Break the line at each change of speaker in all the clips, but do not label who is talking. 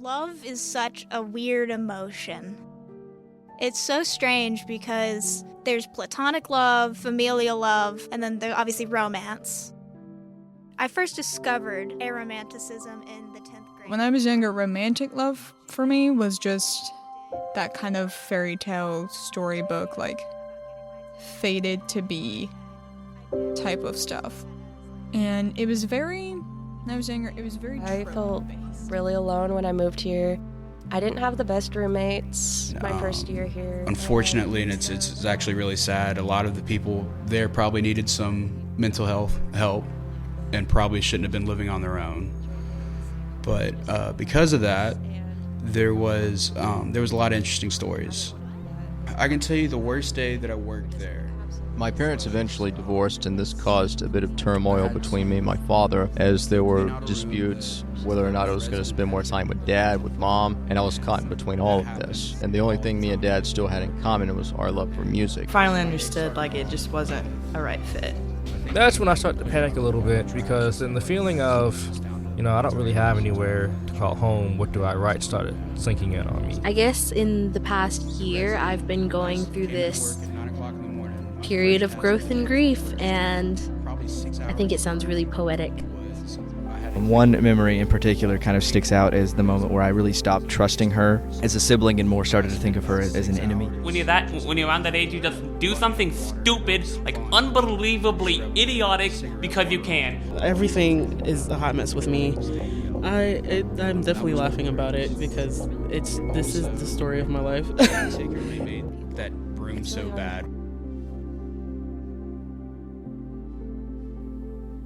Love is such a weird emotion. It's so strange because there's platonic love, familial love, and then there's obviously romance. I first discovered aromanticism in the 10th grade.
When I was younger, romantic love for me was just that kind of fairy tale storybook, like fated to be type of stuff. And it was very, when I was younger, it was very
I felt
trope-based.
really alone when I moved here. I didn't have the best roommates my
No.
first year here.
Unfortunately, and it's actually really sad, a lot of the people there probably needed some mental health help and probably shouldn't have been living on their own. But because of that, there was a lot of interesting stories. I can tell you the worst day that I worked there.
My parents eventually divorced, and this caused a bit of turmoil between me and my father, as there were disputes whether or not I was going to spend more time with Dad, with Mom, and I was caught in between all of this. And the only thing me and Dad still had in common was our love for music.
Finally understood, like, it just wasn't a right fit.
That's when I started to panic a little bit, because then the feeling of, I don't really have anywhere to call home, what do I write, started sinking in on me.
I guess in the past year, I've been going through this period of growth and grief, and I think it sounds really poetic.
One memory in particular kind of sticks out as the moment where I really stopped trusting her as a sibling and more started to think of her as an enemy.
When you're around that age, you just do something stupid, like unbelievably idiotic, because you can.
Everything is a hot mess with me. I'm definitely laughing about it because this is the story of my life.
Particularly made that room so bad.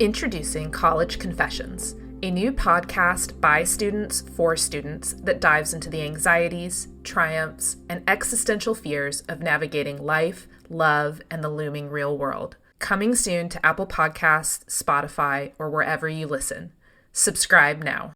Introducing College Confessions, a new podcast by students for students that dives into the anxieties, triumphs, and existential fears of navigating life, love, and the looming real world. Coming soon to Apple Podcasts, Spotify, or wherever you listen. Subscribe now.